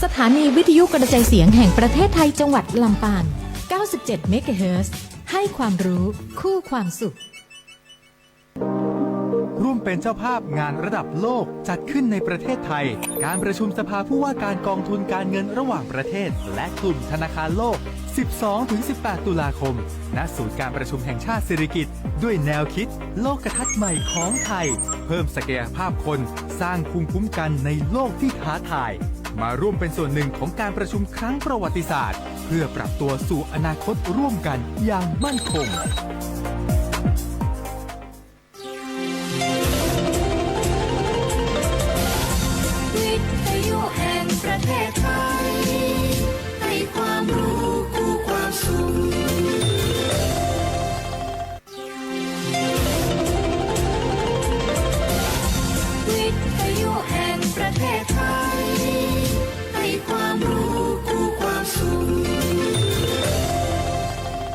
สถานีวิทยุกระจายเสียงแห่งประเทศไทยจังหวัดลำปาง 97 เมกะเฮิรตซ์ ให้ความรู้คู่ความสุขร่วมเป็นเจ้าภาพงานระดับโลกจัดขึ้นในประเทศไทยการประชุมสภาผู้ว่าการกองทุนการเงินระหว่างประเทศและกลุ่มธนาคารโลก 12-18 ตุลาคม ณ ศูนย์การประชุมแห่งชาติสิริกิติ์ด้วยแนวคิดโลกทัศน์ใหม่ของไทยเพิ่มศักยภาพคนสร้างภูมิคุ้มกันในโลกที่ท้าทายมาร่วมเป็นส่วนหนึ่งของการประชุมครั้งประวัติศาสตร์เพื่อปรับตัวสู่อนาคตร่วมกันอย่างมั่นคงวิทยุแห่งประเทศไทยให้ความรู้คู่ความสุขวิทยุแห่งประเทศไทยให้ความรู้คู่ความสุข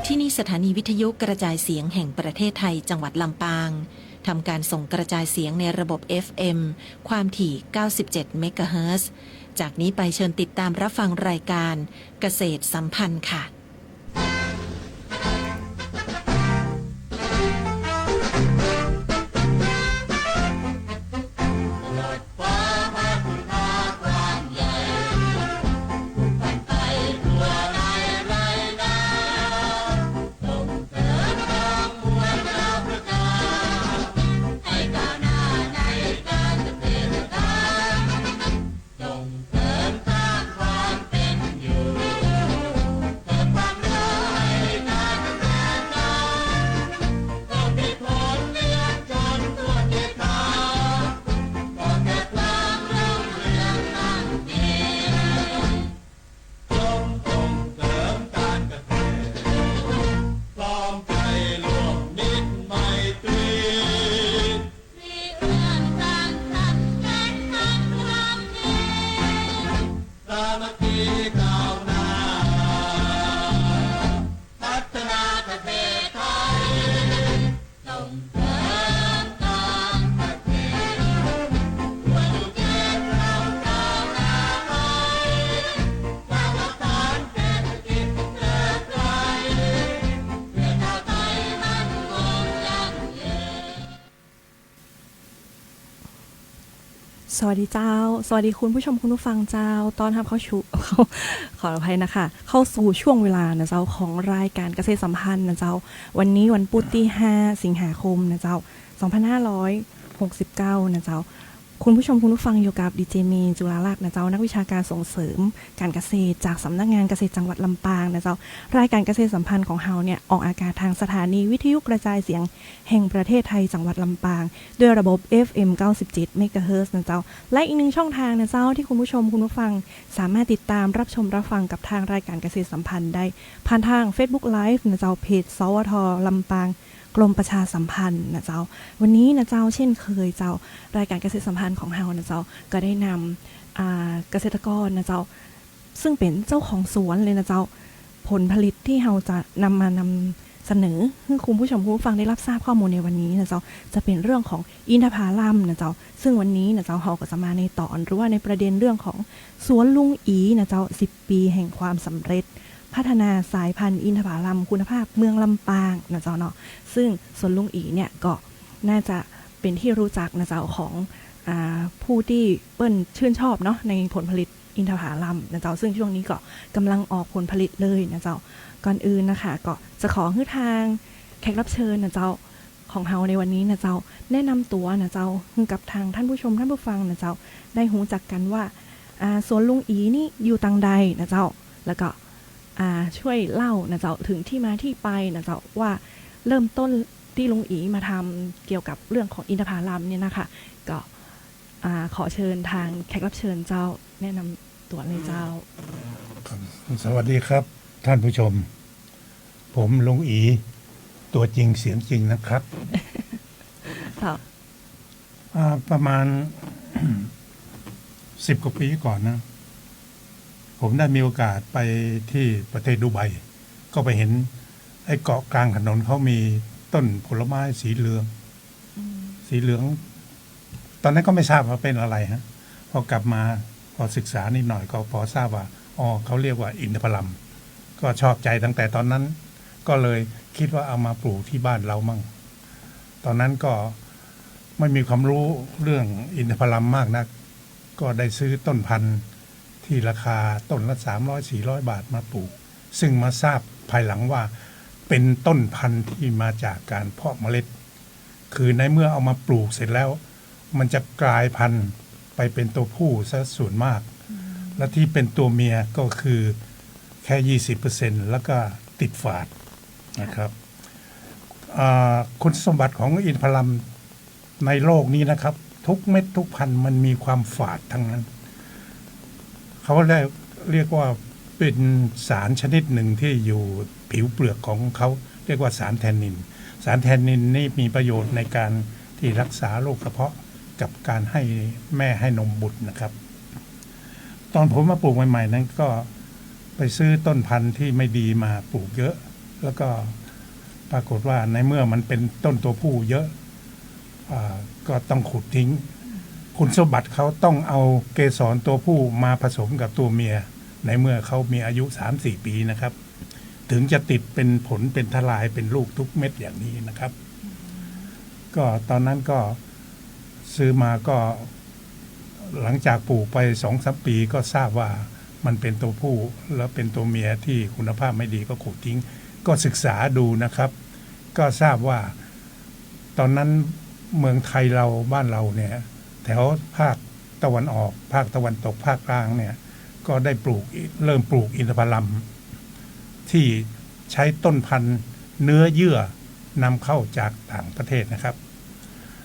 ที่นี่สถานีวิทยุกระจายเสียงแห่งประเทศไทยจังหวัดลำปางทำการส่งกระจายเสียงในระบบ FM ความถี่ 97 เมกะเฮิรตซ์ จากนี้ไปเชิญติดตามรับฟังรายการเกษตรสัมพันธ์ค่ะสวัสดีเจ้าสวัสดีคุณผู้ชมคุณผู้ฟังเจ้าตอนรับขออภัยนะคะเข้าสู่ช่วงเวลานะเจ้าของรายการเกษตรสัมพันธ์นะเจ้าวันนี้วันพุธที่5สิงหาคมนะเจ้า2569นะเจ้าคุณผู้ชมคุณผู้ฟังอยู่กับดีเจเมย์จุฬาลักษณ์นะเจ้านักวิชาการส่งเสริมการเกษตรจากสำนักงานเกษตรจังหวัดลำปางนะเจ้ารายการเกษตรสัมพันธ์ของเฮาเนี่ยออกอากาศทางสถานีวิทยุกระจายเสียงแห่งประเทศไทยจังหวัดลำปางด้วยระบบ FM 97 เมกะเฮิรตซ์นะเจ้าและอีกหนึ่งช่องทางนะเจ้าที่คุณผู้ชมคุณผู้ฟังสามารถติดตามรับชมรับฟังกับทางรายการเกษตรสัมพันธ์ได้ผ่านทาง Facebook Live นะเจ้าเพจสวท.ลำปางกรมประชาสัมพันธ์นะเจ้าวันนี้นะเจ้าเช่นเคยเจ้ารายการเกษตรสัมพันธ์ของเฮานะเจ้าก็ได้นำเกษตรกรนะเจ้าซึ่งเป็นเจ้าของสวนเลยนะเจ้าผลผลิตที่เฮาจะนำเสนอให้คุณผู้ชมคุณผู้ฟังได้รับทราบข้อมูลในวันนี้นะเจ้าจะเป็นเรื่องของอินทผลัมนะเจ้าซึ่งวันนี้นะเจ้าเฮาก็จะมาในตอนหรือว่าในประเด็นเรื่องของสวนลุงอีนะเจ้า10 ปีแห่งความสำเร็จพัฒนาสายพันธุ์อินทผลัมคุณภาพเมืองลำปางนะเจ้าเนาะซึ่งสวนลุงอีเนี่ยก็น่าจะเป็นที่รู้จักนะเจ้าของผู้ที่เปิ้ลชื่นชอบเนาะในผลผลิตอินทผลัมนะเจ้าซึ่งช่วงนี้ก็กำลังออกผลผลิตเลยนะเจ้าก่อนอื่นนะคะก็จะขอให้ทางแขกรับเชิญนะเจ้าของเฮาในวันนี้นะเจ้าแนะนำตัวนะเจ้ากับทางท่านผู้ชมท่านผู้ฟังนะเจ้าได้รู้จักกันว่าสวนลุงอีนี่อยู่ตังใดนะเจ้าแล้วก็ช่วยเล่านะเจ้าถึงที่มาที่ไปนะเจ้าว่าเริ่มต้นที่ลุงอีมาทำเกี่ยวกับเรื่องของอินทผลัมเนี่ยนะคะก็ขอเชิญทางแขกรับเชิญเจ้าแนะนำตัวเลยเจ้า สวัสดีครับท่านผู้ชมผมลุงอีตัวจริงเสียงจริงนะครับ ประมาณ 10 กว่าปีก่อนนะผมได้มีโอกาสไปที่ประเทศดูไบก็ไปเห็นไอ้เกาะกลางถนนเขามีต้นผลไม้สีเหลืองตอนนั้นก็ไม่ทราบว่าเป็นอะไรฮะพอกลับมา พอศึกษานิดหน่อยก็พอทราบว่าอ๋อเขาเรียกว่าอินทผลัมก็ชอบใจตั้งแต่ตอนนั้นก็เลยคิดว่าเอามาปลูกที่บ้านเรามั่งตอนนั้นก็ไม่มีความรู้เรื่องอินทผลัมมากนักก็ได้ซื้อต้นพันธุ์ที่ราคาต้นละ300-400 บาทมาปลูกซึ่งมาทราบภายหลังว่าเป็นต้นพันธุ์ที่มาจากการเพาะเมล็ดคือในเมื่อเอามาปลูกเสร็จแล้วมันจะกลายพันธุ์ไปเป็นตัวผู้ซะส่วนมากและที่เป็นตัวเมียก็คือแค่ 20% แล้วก็ติดฝาดนะครับคุณสมบัติของอินทผลัมในโลกนี้นะครับทุกเม็ดทุกพันธุ์มันมีความฝาดทั้งนั้นเขาเรียกว่าเป็นสารชนิดหนึ่งที่อยู่ผิวเปลือกของเขาเรียกว่าสารแทนนินสารแทนนินนี่มีประโยชน์ในการที่รักษาโรคกระเพาะกับการให้แม่ให้นมบุตรนะครับตอนผมมาปลูกใหม่ๆนั้นก็ไปซื้อต้นพันธุ์ที่ไม่ดีมาปลูกเยอะแล้วก็ปรากฏว่าในเมื่อมันเป็นต้นตัวผู้เยอะก็ต้องขุดทิ้งคุณสมบัติเขาต้องเอาเกสรตัวผู้มาผสมกับตัวเมียในเมื่อเขามีอายุ 3-4 ปีนะครับถึงจะติดเป็นผลเป็นทลายเป็นลูกทุกเม็ดอย่างนี้นะครับก็ตอนนั้นก็ซื้อมาก็หลังจากปลูกไป 2-3 ปีก็ทราบว่ามันเป็นตัวผู้แล้วเป็นตัวเมียที่คุณภาพไม่ดีก็ขุดทิ้งก็ศึกษาดูนะครับก็ทราบว่าตอนนั้นเมืองไทยเราบ้านเราเนี่ยแถวภาคตะวันออกภาคตะวันตกภาคกลางเนี่ยก็ได้เริ่มปลูกอินทผลัมที่ใช้ต้นพันธุ์เนื้อเยื่อนำเข้าจากต่างประเทศนะครับ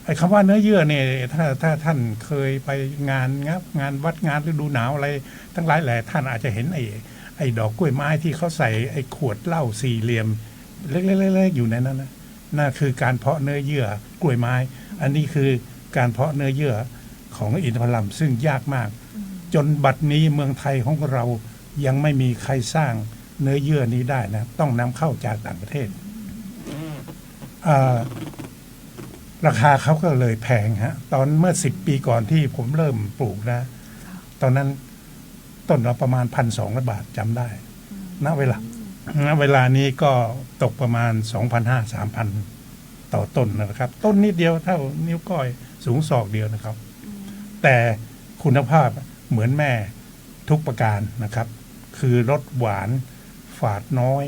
ไอ้คำว่าเนื้อเยื่อเนี่ยถ้าท่านเคยไปงานวัดงานฤดูหนาวอะไรทั้งหลายแหล่ท่านอาจจะเห็นไอ้ดอกกล้วยไม้ที่เขาใส่ไอ้ขวดเหล้าสี่เหลี่ยมเล็กๆอยู่ในนั้นนะนั่นคือการเพาะเนื้อเยื่อกล้วยไม้อันนี้คือการเพาะเนื้อเยื่อของอินทผลัมซึ่งยากมากจนบัดนี้เมืองไทยของเรายังไม่มีใครสร้างเนื้อเยื่อนี้ได้นะต้องนำเข้าจากต่างประเทศราคาเขาก็เลยแพงฮะตอนเมื่อ10 ปีก่อนที่ผมเริ่มปลูกนะตอนนั้นต้นละประมาณ 1,200 บาทจำได้ณเวลานี้ก็ตกประมาณ 2,500-3,000 ต่อต้นนะครับต้นนิดเดียวเท่านิ้วก้อยสูงศอกเดียวนะครับแต่คุณภาพเหมือนแม่ทุกประการนะครับคือรสหวานฝาดน้อย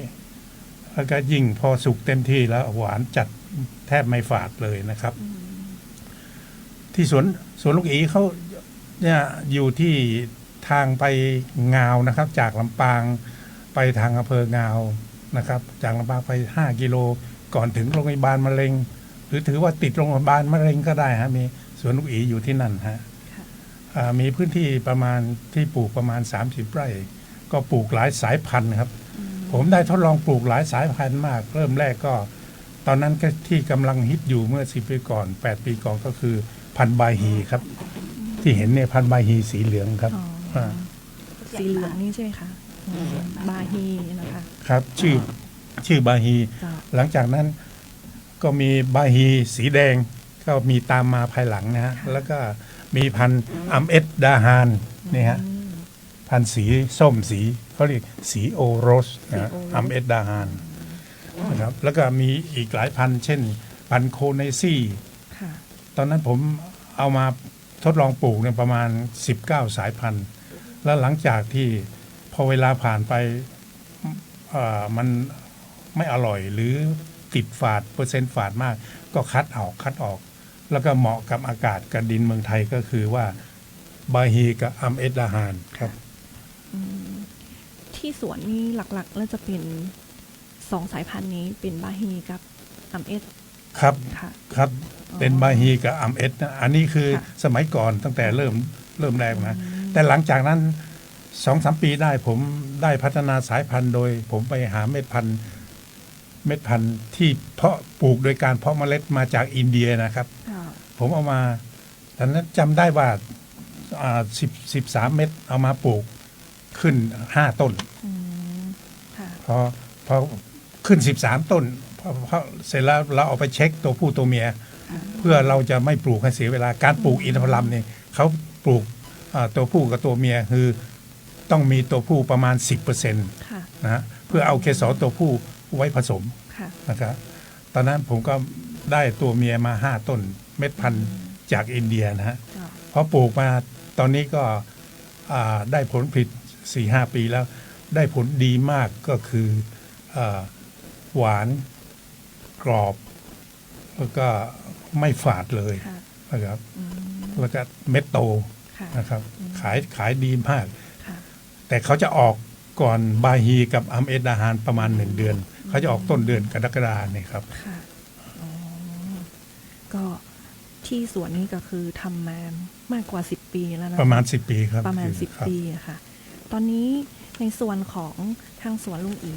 แล้วก็ยิ่งพอสุกเต็มที่แล้วหวานจัดแทบไม่ฝาดเลยนะครับที่สวนลูกอีเขาเนี่ยอยู่ที่ทางไปงาวนะครับจากลำปางไปทางอำเภองาวนะครับจากลำปางไป5 กิโลก่อนถึงโรงพยาบาลมะเร็งหรือถือว่าติดโรงพยาบาลมะเร็งก็ได้ฮะมีสวนลูกอีอยู่ที่นั่นฮะมีพื้นที่ประมาณที่ปลูกประมาณ30 ไร่ก็ปลูกหลายสายพันธุ์ครับผมได้ทดลองปลูกหลายสายพันธุ์มากเริ่มแรกก็ตอนนั้นก็ที่กำลังฮิตอยู่เมื่อ10 ปีก่อน8 ปีก่อนก็คือพันธุ์บาฮีครับที่เห็นเนี่ยพันธุ์บาฮีสีเหลืองครับสีเหลืองนี่ใช่ไหมคะบาฮีนะคะครับชื่อบาฮีหลังจากนั้นก็มีบาฮีสีแดงก็มีตามมาภายหลังนะฮะแล้วก็มีพันธุ์อัมเอดดาฮานนี่ฮะพันธุ์สีส้มสีเขาเรียกสีโอโรสนะอัมเอดดาฮานนะครับแล้วก็มีอีกหลายพันธุ์เช่นพันธุ์โคเนซี่ตอนนั้นผมเอามาทดลองปลูกเนี่ยประมาณ19 สายพันธุ์แล้วหลังจากที่พอเวลาผ่านไปมันไม่อร่อยหรือติดฝาดเปอร์เซ็นต์ฝาดมากก็คัดออกแล้วก็เหมาะกับอากาศกับดินเมืองไทยก็คือว่าบาฮีกับอัมเอดดาฮานครับที่สวนนี่หลักๆแล้วจะเป็น2 สายพันธุ์นี้เป็นบาฮีกับอัมเอดครับเป็นบาฮีกับอัมเอดนะอันนี้คือสมัยก่อนตั้งแต่เริ่มแรกนะแต่หลังจากนั้น 2-3 ปีได้ผมได้พัฒนาสายพันธุ์โดยผมไปหาเม็ดพันธุ์ที่เพาะปลูกโดยการเพาะเมล็ดมาจากอินเดียนะครับผมเอามาตอนนั้นจำได้ว่า13 เม็ดเอามาปลูกขึ้น5 ต้นพอขึ้น13 ต้นพอเสร็จแล้วเราเอาไปเช็คตัวผู้ตัวเมียเพื่อเราจะไม่ปลูกให้เสียเวลาการปลูกอินทผลัมเนี่ยเขาปลูก ตัวผู้กับตัวเมียคือต้องมีตัวผู้ประมาณ 10% ค่ะ นะฮะเพื่อเอาเกสรตัวผู้ไว้ผสม ค่ะ นะครับตอนนั้นผมก็ได้ตัวเมียมา5ต้นเม็ดพันธุ์จากอินเดียนะฮะ เจ้า พอปลูกมาตอนนี้ก็ได้ผลผลิต 4-5 ปีแล้วได้ผลดีมากก็คือหวานกรอบแล้วก็ไม่ฝาดเลย ค่ะ นะครับแล้วก็เม็ดโต ค่ะ นะครับขายดีมาก ค่ะ แต่เขาจะออกก่อนบาฮีกับอัมเอดาฮานประมาณ1 เดือน เขาจะออกต้นเดือนกรกฎาคมนี่ครับ ค่ะอ๋อก็ที่สวนนี้ก็คือทำมามากกว่า10 ปีแล้วนะ ประมาณ10 ปีครับ ประมาณ ครับ 10 ปีอะค่ะ ตอนนี้ในส่วนของทางสวนลุงอี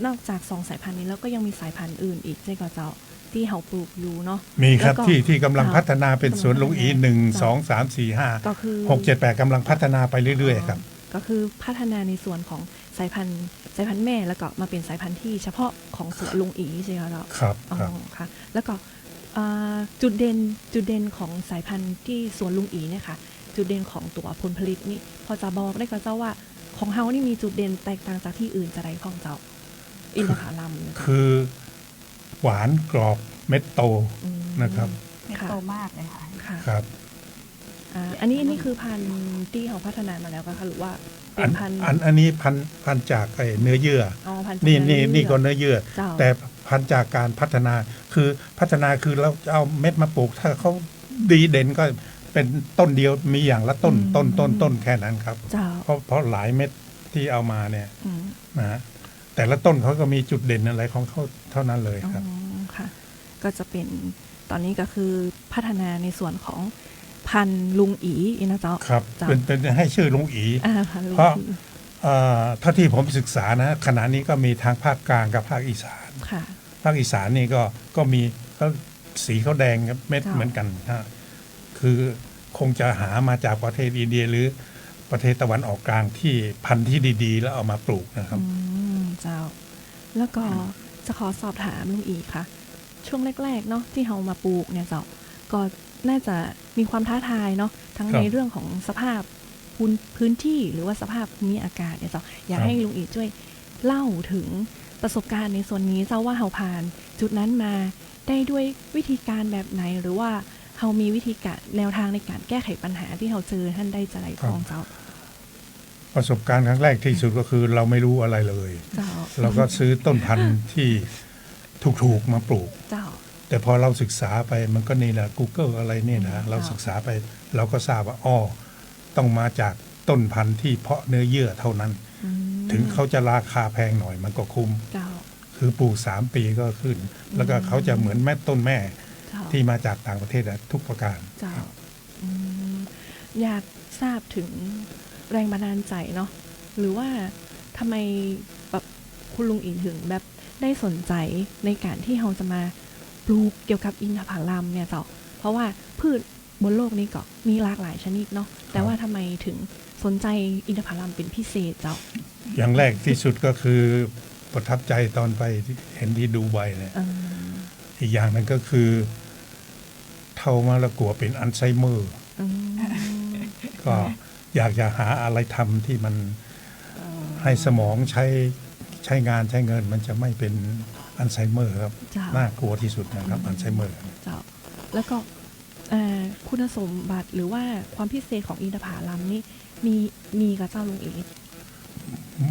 นอกจาก2 สายพันธุ์นี้แล้วก็ยังมีสายพันธุ์อื่นอีกใช่ก็เจ้าที่เขาปลูกอยู่เนาะ มีครับ แล้วก็ ที่กำลังพัฒนาเป็นสวนลุงอี กำลังพัฒนา 1 2 3 4 5 ก็คือ 6 7 8กำลังพัฒนาไปเรื่อยๆครับ ก็คือพัฒนาในส่วนของสายพันธุ์แม่แล้วก็มาเป็นสายพันธุ์ที่เฉพาะของสวนลุงอีใช่ไหมคะเรา ครับ อ๋อ ครับ ค่ะ แล้วก็จุดเด่นของสายพันธุ์ที่สวนลุงอีเนี่ยค่ะ จุดเด่นของตัวผลผลิตนี่พอจะบอกได้ก็เจ้าว่าของเฮานี่มีจุดเด่นแตกต่างจากที่อื่นจะไรของเจ้าอินทผลัมนะคะ คือหวานกรอบเม็ดโต ม นะครับ เม็ด ค่ะ โตมากเลยค่ะ ค่ะ ครับ อันนี้คือพันธุ์ที่เขาพัฒนามาแล้วคะหรือว่าเป็นพันธุ์ อันนี้พันจากไอ้เนื้อเยื่อ อ๋อพันธุ์ นี่ก็เนื้อเยื่อ เจ้า แต่พันจากการพัฒนาคือเราเอาเม็ดมาปลูก ถ้าเขาดีเด่นก็เป็นต้นเดียวมีอย่างละต้นแค่นั้นครับ เจ้า เพราะหลายเม็ดที่เอามาเนี่ย อืม นะฮะแต่ละต้นเขาก็มีจุดเด่นอะไรของเขาเท่านั้นเลยครับ อ๋อค่ะ ก็จะเป็นตอนนี้ก็คือพัฒนาในส่วนของพันธุ์ลุงอีนะเจ้า ครับ เจ้า เป็นให้ชื่อลุงอี พันธุ์ลุง เพราะ อี ถ้าที่ผมศึกษานะขณะนี้ก็มีทางภาคกลางกับภาคอีสาน ค่ะ ภาคอีสานนี่ก็มีเขาสีเขาแดงครับเม็ด ค่ะ เหมือนกันฮะคือคงจะหามาจากประเทศอินเดียหรือประเทศตะวันออกกลางที่พันธุ์ที่ดีๆ แล้วเอามาปลูกนะครับ เจ้า แล้วก็จะขอสอบถามลุงอีกค่ะ ช่วงแรกๆเนาะที่เรามาปลูกเนี่ยเจ้าก็น่าจะมีความท้าทายเนาะทั้ง ครับ ในเรื่องของสภาพพื้นที่หรือว่าสภาพภูมิอากาศเนี่ยเจ้าอยาก ครับ ให้ลุงอีกช่วยเล่าถึงประสบการณ์ในส่วนนี้เจ้าว่าเราผ่าน จุดนั้นมาได้ด้วยวิธีการแบบไหนหรือว่าเรามีวิธีการแนวทางในการแก้ไขปัญหาที่เราเจอท่านได้จะไรของเจ้า ประสบการณ์ครั้งแรกที่สุดก็คือเราไม่รู้อะไรเลย เจ้า เราก็ซื้อต้นพันธุ์ที่ถูกๆมาปลูก เจ้า แต่พอเราศึกษาไปมันก็นี่แหละ Google อะไรเนี่ยนะเราศึกษาไปเราก็ทราบว่าต้องมาจากต้นพันธุ์ที่เพาะเนื้อเยื่อเท่านั้น อืม ถึงเขาจะราคาแพงหน่อยมันก็คุ้ม เจ้า คือปลูก3 ปีก็ขึ้น แล้วก็เขาจะเหมือนต้นแม่ เจ้า ที่มาจากต่างประเทศอะทุกประการ เจ้าอืมอยากทราบถึงแรงบันดาลใจเนาะหรือว่าทำไมแบบคุณลุงอินถึงแบบได้สนใจในการที่เราจะมาปลูกเกี่ยวกับอินทผลัมเนี่ยเจ้าเพราะว่าพืชบนโลกนี้ก็มีหลากหลายชนิดเนาะแต่ว่าทำไมถึงสนใจอินทผลัมเป็นพิเศษเจ้า อย่างแรกที่สุดก็คือประทับใจตอนไปเห็นที่ดูไบเนี่ย อืม อีกอย่างหนึงก็คือเท่ามะละกัวเป็นอัลไซเมอร์ อืม ก็อยากจะหาอะไรทำที่มันให้สมองใช้งานใช้เงิน มันจะไม่เป็นอัลไซเมอร์ครับ เจ้า น่ากลัวที่สุดนะครับอัลไซเมอร์ เจ้าแล้วก็คุณสมบัติหรือว่าความพิเศษของอินทผลัมนี่มีกับเจ้าลุงเอก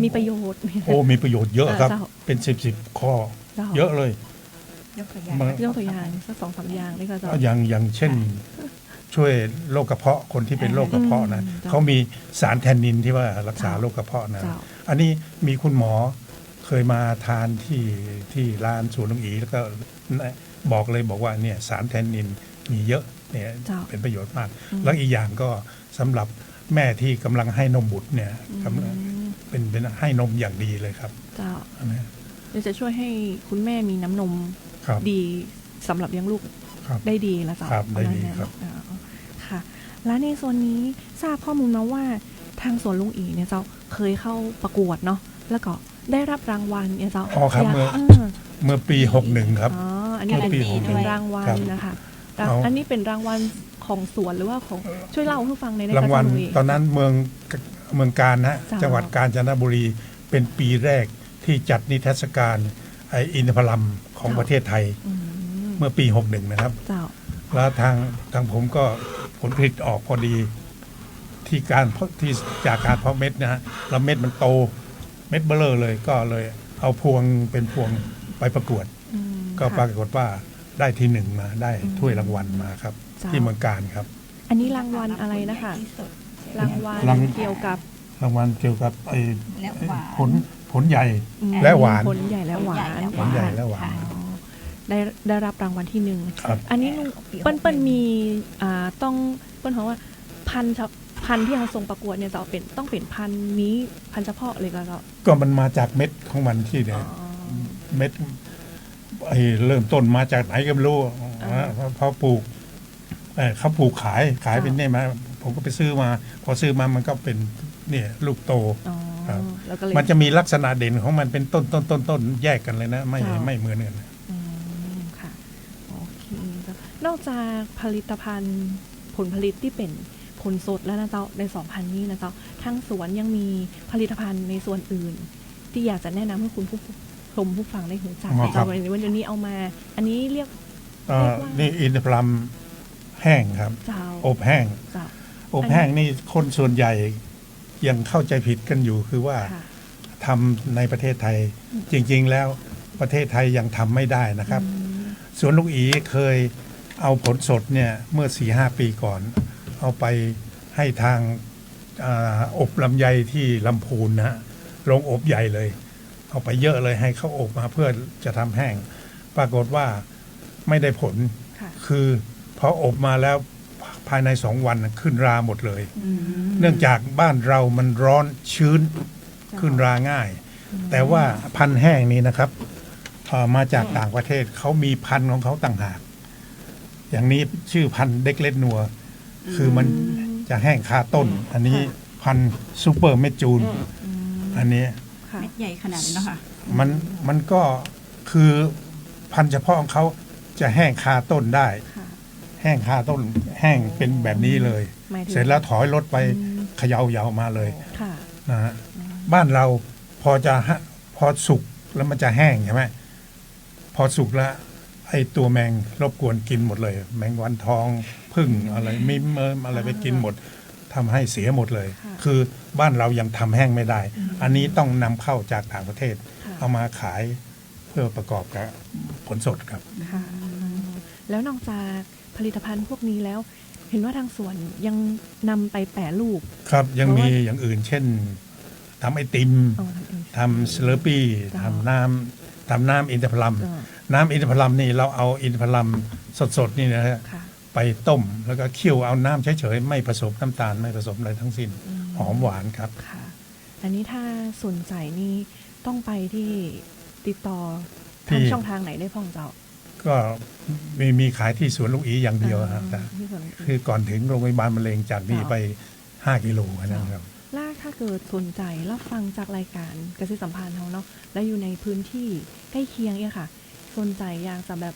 มีประโยชน์ไหมคะ โอ้มีประโยชน์เยอะครับ เจ้า เป็น10ข้อ เจ้า เยอะเลย ยกตัวอย่าง มา ยกตัวอย่างสัก2-3 อย่างได้ก็เจ้า อย่างเช่น ช่วยโรคกระเพาะคนที่เป็นโรคกระเพาะนะ อืม เขามีสารแทนนินที่ว่ารักษาโรคกระเพาะนะ เจ้า อันนี้มีคุณหมอเคยมาทานที่ร้านสวนลุงอีแล้วก็บอกว่าเนี่ยสารแทนนินมีเยอะเนี่ย เจ้า เป็นประโยชน์มาก อืม แล้วอีกอย่างก็สำหรับแม่ที่กำลังให้นมบุตรเนี่ยกำลังเป็นให้นมอย่างดีเลยครับ เจ้า อันนี้ เดี๋ยวจะช่วยให้คุณแม่มีน้ำนม ครับ ดีสำหรับเลี้ยงลูก ครับ ได้ดีแล้วเจ้า ครับได้ดี ปะมาณนั้น ครับ อ๋อค่ะ และในส่วนนี้ทราบข้อมูลมาว่าทางสวนลุงอีเนี่ยเจ้าเคยเข้าประกวดเนาะแล้วก็ได้รับรางวัลเนี่ยเจ้า อ๋อครับ ยาก เมื่อปี 61 ครับ อ๋ออันนี้ เมื่อปี เป็น 61 รางวัล ครับ นะคะ เอา อันนี้เป็นรางวัลข ของสวนหรือว่าของช่วยเล่าให้ฟังในอยได้ รางวัล คะลุง ตอนนั้นเมืองการนะ จ้า จังหวัดกาญจนบุรีเป็นปีแรกที่จัดนิทรรศการอินทผลัมของประเทศไทย อืม เมื่อปี 61 นะครับ เจ้า แล้วทางผมก็ผลผลิตออกพอดีที่จากการเพาะเม็ดนะฮะแล้วเม็ดมันโตเม็ดเบลอเลยก็เลยเอาพวงเป็นพวงไปประกวด อืม ก็ป ค่ะ รากฏว่าได้ที่หนึ่งมาได้ถ้วยรางวัลมาครับ จ้า ที่เมืองการครับ อันนี้รางวัลอะไรนะคะ ที่สุด รางวัล ราง เกี่ยวกับ รางวัลเกี่ยวกับและหวาน ผลใหญ่ อืม และหวาน ผลใหญ่และหวาน ผลใหญ่และหวาน อ๋อได้รับรางวัลที่หนึ่ง ครับ อันนี้ลุงเปิ้ลมีต้องเปิ้ลเขาว่าพันธุ์ที่เขาส่งประกวดเนี่ยจะต้องเป็นพันธุ์นี้พันธุ์เฉพาะเลยก็จะ ก็มันมาจากเม็ดของมันที่เนี่ยเม็ดเริ่มต้นมาจากไหนก็ไม่รู้พอปลูกเขาปลูกขายเป็นเนี่ยมาผมก็ไปซื้อมา พอซื้อมามันก็เป็นเนี่ยลูกโต อ๋อ ครับ แล้วก็เลย มันจะมีลักษณะเด่นของมันเป็นต้นแยกกันเลยนะ ไม่ จ้ะ ไม่เหมือนกัน อืมค่ะโอเคจ้ะนอกจากผลิตภัณฑ์ผลผลิตที่เป็นผลสดแล้วนะเจ้าใน2,000นี้นะเจ้าทั้งสวนยังมีผลิตภัณฑ์ในส่วนอื่น ที่อยากจะแนะนำให้คุณผู้ชมผู้ฟังได้หูจัก อ๋อครับ เจ้าวันนี้เอามา อันนี้เรียก นี่อินทผลัมแห้งครับ เจ้า อบแห้ง เจ้า อบแห้งนี่คนส่วนใหญ่ยังเข้าใจผิดกันอยู่คือว่า ค่ะ ทำในประเทศไทย จริง ๆ แล้วประเทศไทยยังทำไม่ได้นะครับ สวนลูกอีเคยเอาผลสดเนี่ยเมื่อ 4-5 ปีก่อน เอาไปให้ทางอบลำไยที่ลำพูนนะฮะโรงอบใหญ่เลย เอาไปเยอะเลยให้เขาอบมาเพื่อจะทำแห้ง ปรากฏว่าไม่ได้ผล ค่ะ คือพออบมาแล้วภายใน2 วันขึ้นราหมดเลย เนื่องจากบ้านเรามันร้อนชื้นขึ้นราง่าย แต่ว่าพันธุ์แห้งนี้นะครับมาจากต่างประเทศเขามีพันธุ์ของเขาต่างหาก อย่างนี้ชื่อพันธุ์เด็กเล็ดนัว คือมันจะแห้งคาต้น อันนี้พันธุ์ซูเปอร์เมจูน อันนี้ ค่ะ เม็ดใหญ่ขนาดนี้เนาะค่ะ มันก็คือพันธุ์เฉพาะของเขาจะแห้งคาต้นได้ ค่ะ แห้งคาต้นแห้งเป็นแบบนี้เลย หมายถึง เสร็จแล้วถอยรถไปเขย่ามาเลย ค่ะ นะฮะบ้านเราพอสุกแล้วมันจะแห้งใช่ไหมพอสุกแล้วไอ้ตัวแมงรบกวนกินหมดเลย แมงวันทองพึ่งอะไรมิมอะไรไปกินหมดทำให้เสียหมดเลย ค่ะ คือบ้านเรายังทำแห้งไม่ได้ อันนี้ต้องนำเข้าจากต่างประเทศ ค่ะ เอามาขายเพื่อประกอบกับผลสดครับ ค่ะแล้วนอกจากผลิตภัณฑ์พวกนี้แล้ว เห็นว่าทางสวนยังนำไปแปรรูป ครับยัง เพราะ มี ว่า อย่างอื่น เช่นทำไอติม เอาทำเอง ทำสเลอร์ปี้ จ้ะ ทำน้ำอินทผลัม จ้ะ น้ำอินทผลัมนี่เราเอาอินทผลัมสดๆนี่นะฮะ ค่ะ ไปต้มแล้วก็เคี่ยวเอาน้ำเฉยๆไม่ผสมน้ำตาลไม่ผสมอะไรทั้งสิ้น หอมหวานครับ ค่ะ อันนี้ถ้าสนใจนี่ต้องไปที่ติดต่อ ที่ ทางช่องทางไหนได้พ่องเจ้า ก็มีขายที่สวนลูกอีอย่างเดียวครับแต่ ที่สวน คือก่อนถึงโรงพยาบาลมะเร็งจากนี่ไป5 กิโลนะครับ ล่าถ้าเกิดสนใจรับฟังจากรายการเกษตรสัมพันธ์เขาเนาะและอยู่ในพื้นที่ใกล้เคียงเนี่ยค่ะ สนใจอยากจะแบบ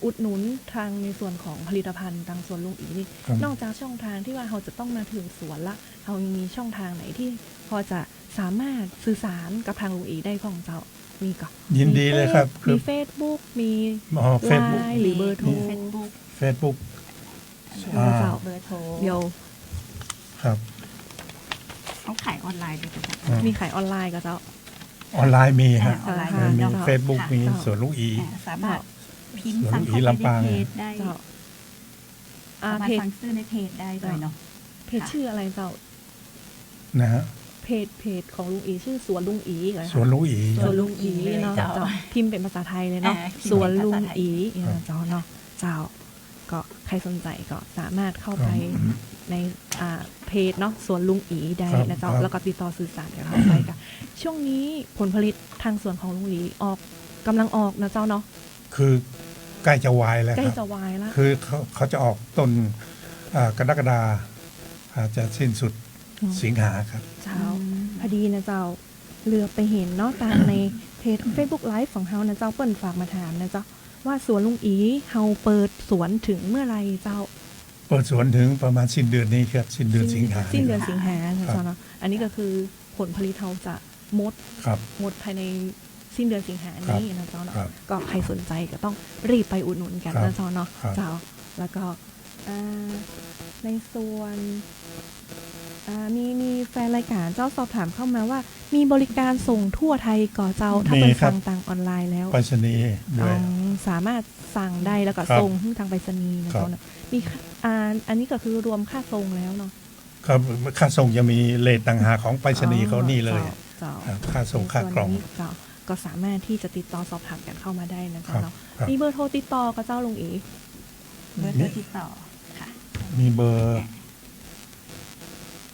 อุดหนุนทางในส่วนของผลิตภัณฑ์ทางสวนลุงอีนี่ ครับ นอกจากช่องทางที่ว่าเราจะต้องมาถึงสวนละเรายังมีช่องทางไหนที่พอจะสามารถสื่อสารกับทางลุงอีได้ของเจ้ามีก่อน ยินดีเลยครับ มีเฟซบุ๊กมี เฟซบุ๊ก ไลน์หรือเบอร์โทร เฟซบุ๊ก เจ้า เบอร์โทร เดี๋ยว ครับ เขาขายออนไลน์ด้วยจ้ะ มีขายออนไลน์กับเจ้า ออนไลน์มีฮะ ออนไลน์ มี เนาะ เฟซบุ๊ก ค่ะ มีสวนลูกอี สามารถพิมพ์ สวน สั่ง ลูกอี เข้าไป ลำปาง ในเพจได้ เจ้า สามารถ เพจ สั่งซื้อในเพจได้ด้วยเนาะ เพจชื่ออะไรเจ้า นะฮะ เพจของลุงอีชื่อสวนลุงอีเหรอคะ สวนลูกอี สวนลุงอีเนาะ เจ้า เจ้าพิมพ์เป็นภาษาไทยเลยเนาะ พิมพ์เป็น สวนลุง ภาษาไทย อีเจ้าเนาะเจ้าก็ใครสนใจก็สามารถเข้าไปในเพจเนาะสวนลุงอีได้นะเจ้าแล้วก็ติดต่อสื่อสารกันเข้าไปกันช่วงนี้ผลผลิตทางสวนของลุงอีกำลังออกนะเจ้าเนาะ คือใกล้จะวายแล้ว ใกล้ ครับ จะวายแล้ว คือเขาจะออกต้นกรกฎาอาจจะสิ้นสุดสิงหาครับ เจ้าพอดีนะเจ้าเลือกไปเห็นเนาะตามในเพจ Facebook Live ของเฮานะเจ้าเปิ้นฝากมาถามนะเจ้าว่าสวนลุงอีเฮาเปิดสวนถึงเมื่อไรเจ้า เปิดสวนถึงประมาณสิ้นเดือนนี้ครับสิ้นเดือนสิงหา สิ้นเดือนสิงหา ครั นะ บ เจ้าเนาะอันนี้ก็คือผลผลิตเราจะหมด ครับ ภายในสิ้นเดือนสิงหานี้นะเจ้าเนาะ ครับ ก็ใครสนใจก็ต้องรีบไปอุดหนุนกัน ครับ นะเจ้าเนาะ ครับ เจ้าแล้วก็ในส่วนมีแฟนรายการเจ้าสอบถามเข้ามาว่า มีบริการส่งทั่วไทยก่อเจ้าถ้าเป็นสั่งต่างออนไลน์แล้ว ไปรษณีย์ด้วย สามารถสั่งได้แล้วก็ ครับ ส่งทางไปรษณีย์นะเจ้าเนาะมีอันนี้ก็คือรวมค่าส่งแล้วเนาะ ครับค่าส่งจะมีเลทต่างหากของไปรษณีย์เขานี่เลย เจ้า ครับค่าส่งค่ากล่อง ในส่วนนี้เจ้าก็สามารถที่จะติดต่อสอบถามกันเข้ามาได้นะเจ้า ครับ เนาะ ครับ มีเบอร์โทรติดต่อกับเจ้าลุงอี เบอร์โทรติดต่อค่ะ มีเบอร์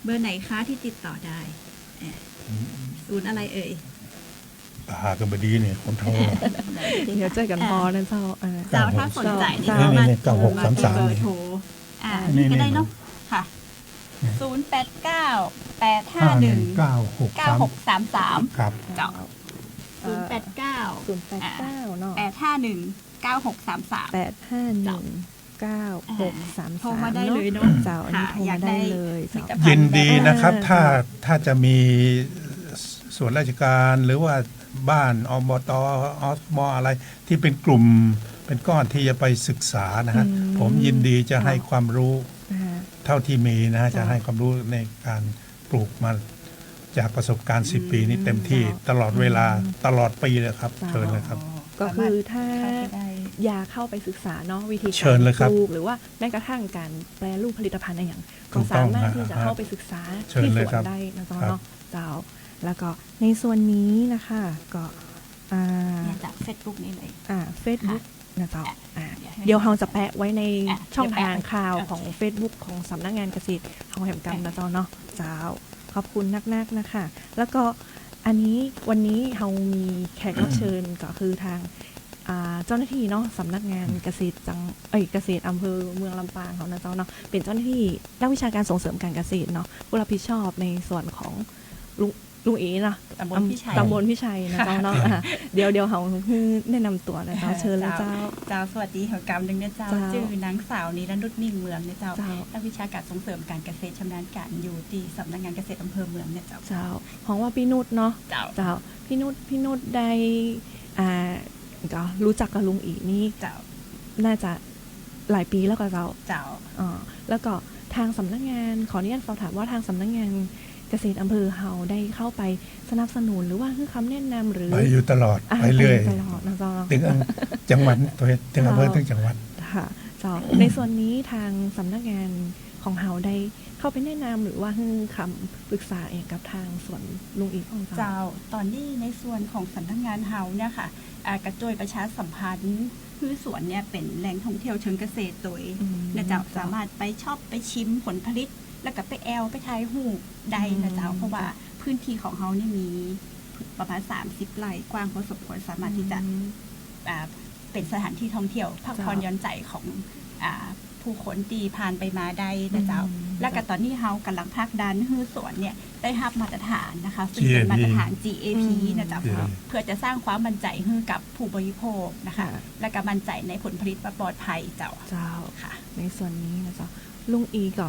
เบอร์ไหนคะที่ติดต่อได้ศูนย์อะไรเอ่ย ตากันบดีเนี่ยคนโทร เดี๋ยวเจอกันพอนะเจ้า เจ้าถ้าสนใจนี่ เจ้า สามารถ นี่ โทรมาที่ 9633 เบอร์โทรนี่ก็ได้เนาะค่ะ 089-851-9633 ครับ เจ้า 089 089เนาะ 851-9633 8519633 โทรมาได้เลยเนาะ เจ้าอันนี้โทร อยา มาได้ ได้ เลย ผลิ เจ้า ตภัณฑ์ ยินดีนะครับ แบบ ถ้าจะมีส่วนราชการหรือว่าบ้านอบตอสมอะไรที่เป็นกลุ่มเป็นก้อนที่จะไปศึกษานะฮะผมยินดีจะให้ความรู้ เท่าที่มีนะฮะจะให้ความรู้ในการปลูกมันจากประสบการณ์10 ปีนี้เต็มที่ตลอดเวลาตลอดปีเลยครับเชิญเลยครับ ก็คือถ้า เข้าไปได้ อยากเข้าไปศึกษาเนาะวิธี เชิ กา ญ ร เลยครับ ปลูกหรือว่าแม้กระทั่งการแปรรูปผลิตภัณฑ์อะไรอย่าง ถู ก็ กต้ สา อง มารถที่จะ ฮะ เข้าไปศึกษา เชิญ ที่ เล ส ย วน ครับ ได้นะเจ้า ครับ เนาะเจ้าแล้วก็ในส่วนนี้นะคะก็เนี่ยจากเฟซบุ๊กนี่เลย เฟซบุ๊กนะเจ้า เดี๋ยวให้ เดี๋ยวเราจะแปะไว้ใน อ่ะ ช่องทาง เดี๋ยวแปะ ข่าว โอเค ของ Facebook ของสำนักงานเกษตรของแห่งกรรมนะเจ้าเนาะเจ้าขอบคุณนักๆนะคะ แล้วก็อันนี้วันนี้เรามีแขกรับเชิญก็คือทางเจ้าหน้าที่เนาะสำนักงานเกษตรเกษตรอำเภอเมืองลำปางเขานะเจ้าเนาะเป็นเจ้าหน้าที่นักวิชาการส่งเสริมการเกษตรเนาะผู้รับผิดชอบในส่วนของลุงเอ๋เนาะ ตำบลพิชัย ตำบลพิชัยนะเจ้าเนาะเดี๋ยวเขาแนะนำตัวนะเจ้าเชิญเลยเจ้า เจ้าสวัสดีค่ะกรรมหนึ่งนะเจ้า เจ้า ชื่อนางสาวนิรันดร์นิ่มเมืองเนี่ยเจ้า เจ้า นักวิชาการส่งเสริมการเกษตรชำนาญการอยู่ที่สำนักงานเกษตรอำเภอเมืองเนี่ยเจ้า เจ้าของว่าพี่นุชเนาะ เจ้า เจ้าพี่นุชได้ก็รู้จักกับลุงอีนี่ เจ้า น่าจะหลายปีแล้วก็เจ้า เจ้า แล้วก็ทางสำนักงานขออนุญาตสอบถามว่าทางสำนักงานเกษตรอำเภอเฮาได้เข้าไปสนับสนุนหรือว่าให้คำแนะนำหรือ ไปอยู่ตลอดไปเรื่อย ตลอดนะเจ้า ถึงจังหวัดตัวเองถึงอำเภอถึงจังหวัด ค่ะเจ้าในส่วนนี้ทางสำนักงานของเฮาได้เข้าไปแนะนำหรือว่าให้คำปรึกษาเองกับทางสวนลุงอีกของเจ้า เจ้าตอนนี้ในส่วนของสำนักงานเฮาเนี่ยค่ะกระโจยประชาสัมพันธ์พืชสวนเนี่ยเป็นแหล่งท่องเที่ยวเชิงเกษตรโดย นะเจ้าสามารถไปชอบไปชิมผลผลิต แล้วก็ไปแอลไปถ่ายรูปได้นะเจ้าเพราะว่าพื้นที่ของเขาเนี่ยมีประมาณ30 ไร่กว้างพอสมควรสามารถที่จะเป็นสถานที่ท่องเที่ยวพักผ่อนหย่อนใจของผู้คนที่ผ่านไปมาได้นะเจ้าและก็ตอนนี้เฮากำลังพักดันให้สวนเนี่ยได้รับมาตรฐานนะคะซึ่งเป็นมาตรฐาน GAP นะเจ้าเพื่อจะสร้างความมั่นใจให้กับผู้บริโภคนะคะและก็มั่นใจในผลผลิตว่าปลอดภัยเจ้า เจ้า ค่ะ ในส่วนนี้นะเจ้าลุงอีก็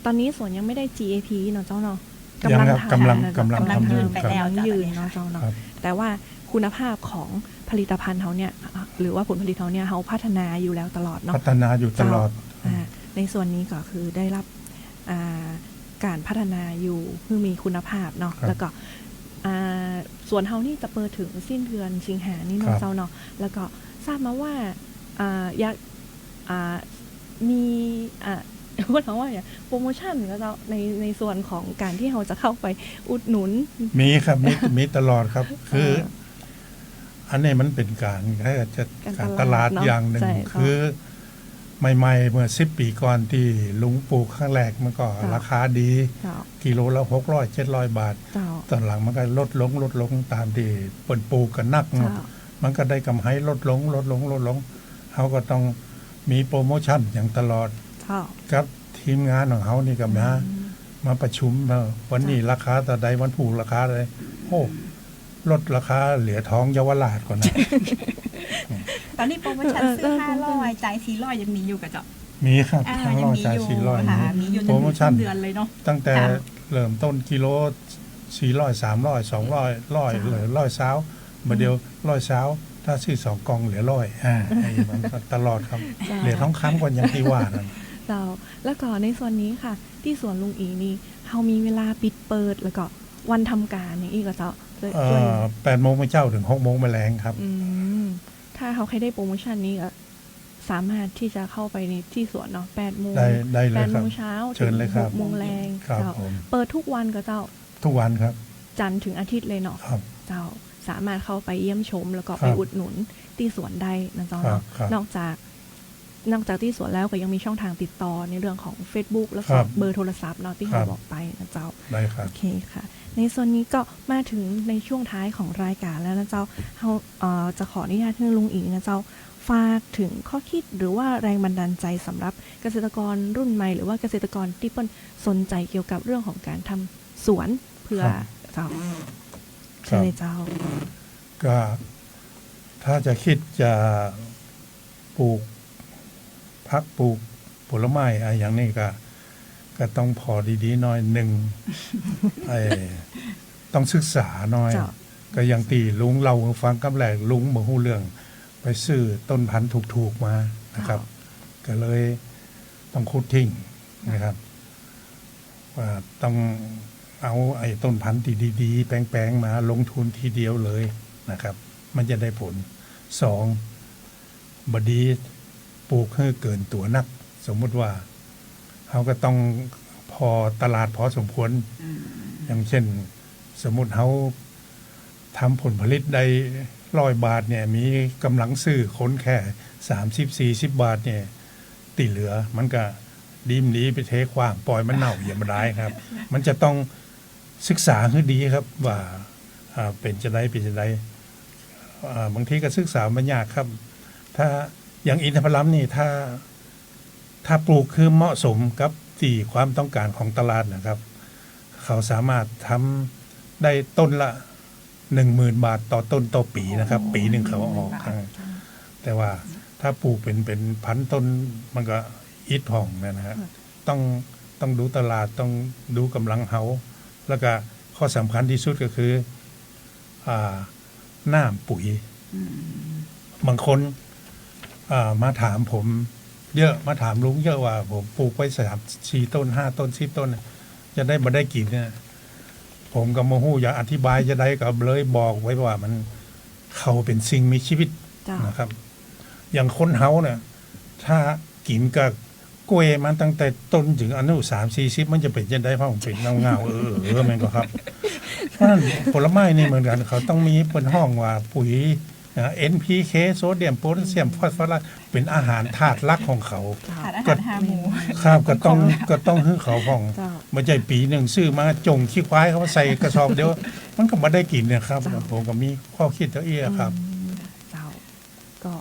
ตอนนี้สวนยังไม่ได้ GAP เนาะเจ้าเนาะ ยังครับ ทำนะ กำลัง กำลัง ทำอยู่ ยืน ไป ไป แล้ แล้ว ว ยืน จ้ะ เนาะเจ้าเนาะ ครับ แต่ว่าคุณภาพของผลิตภัณฑ์เขาเนี่ยหรือว่าผลผลิตเขาเนี่ยเขาพัฒนาอยู่แล้วตลอดเนาะ พัฒนาอยู่ตลอด ในส่วนนี้ก็คือได้รับการพัฒนาอยู่เพื่อมีคุณภาพเนาะ ครับ แล้วก็ส่วนเฮานี่จะเปิดถึงสิ้นเดือนสิงหานี่ ครั เนาะ บ เจ้าเนาะแล้วก็ทราบมาว่าอยากมีพูดถึงว่าอย่างโปรโมชั่นก็จะในส่วนของการที่เราจะเข้าไปอุดหนุน มีครับมีตลอดครับ คืออันนี้มันเป็นการการตลาด เนะ อย่างหนึ่ง ใช่ คือใหม่ๆเมื่อ10 ปีก่อนที่ลุงปลูกครั้งแรกมันก็ราคาดี เจ้า กิโลละ600-700 บาท เจ้า ตอนหลังมันก็ลดลงตามที่เปิ่นปลูกกันนักเนาะ เจ้า มันก็ได้กำไรลดลงเขาก็ต้องมีโปรโมชั่นอย่างตลอด เจ้า ครับทีมงานของเขานี่ก็มาประชุมวันนี้ราคาแต่ใดวันผูกราคาอะไรโอ้ลดราคาเหลือท้องเยาวราชก่อนนะ ตอนนี้โปรโมชั่นซื้อ500จ่าย400ยังมีอยู่กับเจ้า มีครับทั้ง ยัง 100 มี สาย อยู่ 400 ค่ะมีอยู่จ โปร น โม ถึง ชั่ สิ้ น นเดือนเลยเนาะ ตั้งแต่ ค่ะ เริ่มต้นกิโล400 300 200 100เหลือ100เช้ามาเดียว100เช้าถ้าซื้อ2กล่องเหลือ100ไอ้มันก็ตลอดครับ จ้ะ เหลือท้องค้ำกว่าอย่างที่ว่านั่น เจ้าแล้วก็ในส่วนนี้ค่ะ ที่สวนลุงอีนี่เขามีเวลาปิดเปิดแล้วก็วันทำการอย่างอีกก็เจ้าช่วย 8 โมงเจ้าถึง 6 โมงแรงครับ ถ้าเขาใครได้โปรโมชั่นนี้ก็สามารถที่จะเข้าไปในที่สวนเนาะ8 โมง ได้เลย 8 ครั โม บ งเช้า เชิญเลยครับ 6 โมงแรง ครับ เจ้า ผม เปิดทุกวันก็เจ้า ทุกวันครับ จันทร์ถึงอาทิตย์เลยเนาะ ครับ เจ้าสามารถเข้าไปเยี่ยมชม แล้วก็ ครับ ไปอุดหนุนที่สวนได้นะเจ้า ครับ เนาะ ครับ นอกจากที่สวนแล้วก็ยังมีช่องทางติดต่อในเรื่องของ Facebook แล้ว ค ก็ รับ เบอร์โทรศัพท์เนาะที่ ครั เขา บ บอกไปนะเจ้า ได้ครับ โอเคค่ะ ในส่วนนี้ก็มาถึงในช่วงท้ายของรายการแล้วนะเจ้าเราจะขออนุญาตให้ลุงอีนะเจ้าฝากถึงข้อคิดหรือว่าแรงบันดาลใจสำหรับเกษตรกรรุ่นใหม่หรือว่าเกษตรกรที่เปิ้ลสนใจเกี่ยวกับเรื่องของการทำสวนเพื่อ ครับ เจ้า ค เชิ รั ญ บ เลยเจ้า ก็ถ้าจะคิดจะปลูกพักปลูกผลไม้อะไรอย่างนี้ก็ต้องพอดีๆหน่อยหนึ่ง ไอ้ต้องศึกษาหน่อย เจ้า ก็อย่างตีลุงเราฟังกำแหลกลุงมาหู้เรื่อง ไปซื้อต้นพันธุ์ถูกๆมานะครับ ก็เลยต้องคุดทิ้งนะครับ ว่าต้องเอาไอ้ต้นพันธุ์ที่ดีๆ แปลงๆมาลงทุนทีเดียวเลยนะครับ มันจะได้ผล2บดีปลูกให้เกินตัวนัก สมมุติว่าเขาก็ต้องพอตลาดพอสมควร อย่างเช่น สมมุติเขาทำผลผลิตได้100 บาทเนี่ยมีกำลังซื้อคนแค่30-40 บาทเนี่ยตีเหลือมันก็ดีมดีไปเทขว้างปล่อยมันเน่าอย่ามาได้ครับ มันจะต้องศึกษาให้ดีครับว่าเป็นจะได้เป็นจะได้บางทีก็ศึกษามันยากครับ ถ้าอย่างอินทผลัมนี่ถ้าปลูกคือเหมาะสมกับที่ความต้องการของตลาดนะครับ เขาสามารถทำได้ต้นละ 10,000 บาทต่อต้นต่อปีนะครับ ปีหนึ่งเขาออกแต่ว่าถ้าปลูกเป็นพันต้นมันก็อิดผ่องนะฮะต้องดูตลาดต้องดูกำลังเฮาแล้วก็ข้อสำคัญที่สุดก็คือน้ำปุ๋ยบางคนมาถามผมเยอะมาถามลุงเยอะว่าผมปลูกไว้3-4 ต้น 5 ต้น 10 ต้นจะได้มาได้กินเนี่ยผมก็มาหู้อยากอธิบายจะได้ก็เลยบอกไว้ว่ามันเขาเป็นสิ่งมีชีวิต จ้ะ นะครับ อย่างคนเฮาเนี่ยถ้ากินกับกล้วยมันตั้งแต่ต้นถึงอายุ30-40มันจะเป็นยังไงเพราะผมเป็นเงาๆมันก็ครับ เพราะฉะนั้นผลไม้นี่เหมือนกันเขาต้องมีเป็นห้องว่าปุ๋ยNPK โซเดียมโพแทสเซียมฟอสฟอรัสเป็นอาหารธาตุหลักของเขา ขาดอาหารหาหมู ครับก็ต้องให้เขาของ เจ้า ไม่ใช่ปีหนึ่งซื้อมาจงขี้ควายเขามาใส่กระสอบเดียว มันก็ไม่ได้กินเนี่ยครับ เจ้า ผมก็มีข้อคิดตัวเองครับ เจ้าก็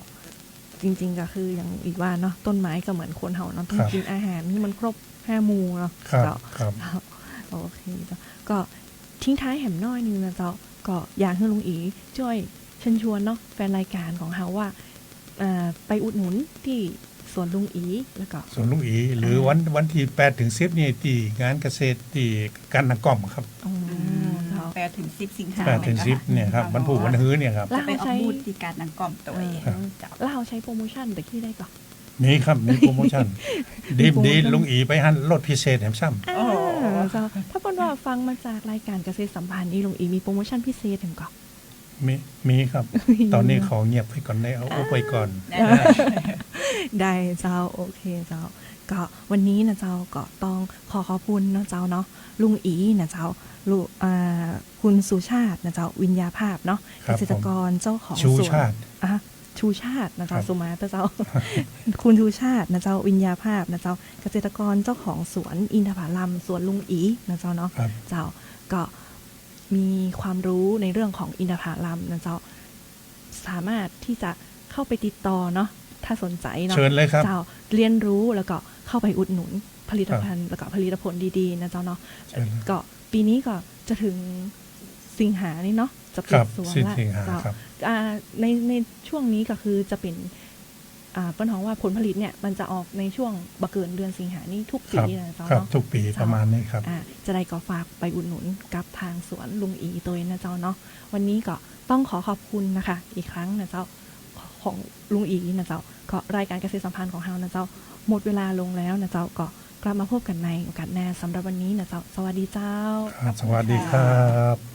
จริงๆก็คืออย่างอีกว่าเนาะต้นไม้ก็เหมือนคนเฮาเนาะต้อง ครับ กินอาหารที่มันครบ5 หมู่เนาะ ครับ เจ้า ครับ โอเคเจ้าก็ทิ้งท้ายแหมน้อยนึงนะเจ้าก็อยากให้ลุงอีช่วยเชิญชวนเนาะแฟนรายการของเฮาว่าไปอุดหนุนที่สวนลุงอีแล้วก็ ส่วนลุงอีหรือวันที่8 ถึง 10นี่ที่งานเกษตรที่กันนักกล่อมครับ เจ้า 8 ถึง 10 สิงหา 8 ถึง 10เนี่ยครับวันผู้วันฮื้อเนี่ยครับ แล้ว ไป เขา ออก ใช้ บูธที่การนังกล่อมตัวเอง ครับ เจ้า แล้วเขาใช้โปรโมชั่นแต่ที่ได้ก่อน มีครับมีโปรโมชั่น ดีลุงอีไปหันลดพิเศษแถมซ้ำ เจ้าถ้าเป็นว่าฟังมาจากรายการเกษตรสัมพันธ์นี่ลุงอีมีโปรโมชั่นพิเศษถึงก่อน มีครับ ตอนนี้ขอเงียบไปก่อนได้เอาไปก่อน ได้เจ้าโอเคเจ้าก็วันนี้นะเจ้าก็ต้องขอขอบคุณนะเจ้าเนาะลุงอีนะเจ้าลุคุณสุชาตินะเจ้าวิญญาภาพเนาะ ครั เก บ ษตรกรเจ้าของ ชู สวน ชาติ ชูชาตินะเจ้า ครับ สุมาเจ้า คุณชูชาตินะเจ้าวิญญาภาพนะเจ้าเกษตรกรเจ้าของสวนอินทผลัมสวนลุงอีนะเจ้าเนาะ ครับ เจ้าก็มีความรู้ในเรื่องของอินทผลัมนะเจ้าสามารถที่จะเข้าไปติดต่อเนาะถ้าสนใจเนาะ เชิญเลยครับ เจ้าเรียนรู้แล้วก็เข้าไปอุดหนุนผลิตภัณฑ์แล้วก็ผลิตผลดีๆนะเจ้าเนาะ เชิญเลย ก็ปีนี้ก็จะถึงสิงหานี่เนาะจะ ค ปิ รั ด บ สวน สิ้น ละ สิงหา เจ้า ครับ ในช่วงนี้ก็คือจะเป็น เปิ้นฮ้องว่าผลผลิตเนี่ยมันจะออกในช่วงบ่เกินเดือนสิงหานี่ทุกปี ครับ นะเจ้า ครับ เนาะ ทุกปีประมาณนี้ครับ จะได้ก็ฝากไปอุดหนุนกับทางสวนลุงอีตัวนะเจ้าเนาะวันนี้ก็ต้องขอบคุณนะคะอีกครั้งนะเจ้าของลุงอีนะเจ้าก็รายการเกษตรสัมพันธ์ของเฮานะเจ้าหมดเวลาลงแล้วนะเจ้าก็กลับมาพบกันในโอกาสหน้าสำหรับวันนี้นะเจ้าสวัสดีเจ้า สวัสดีครับ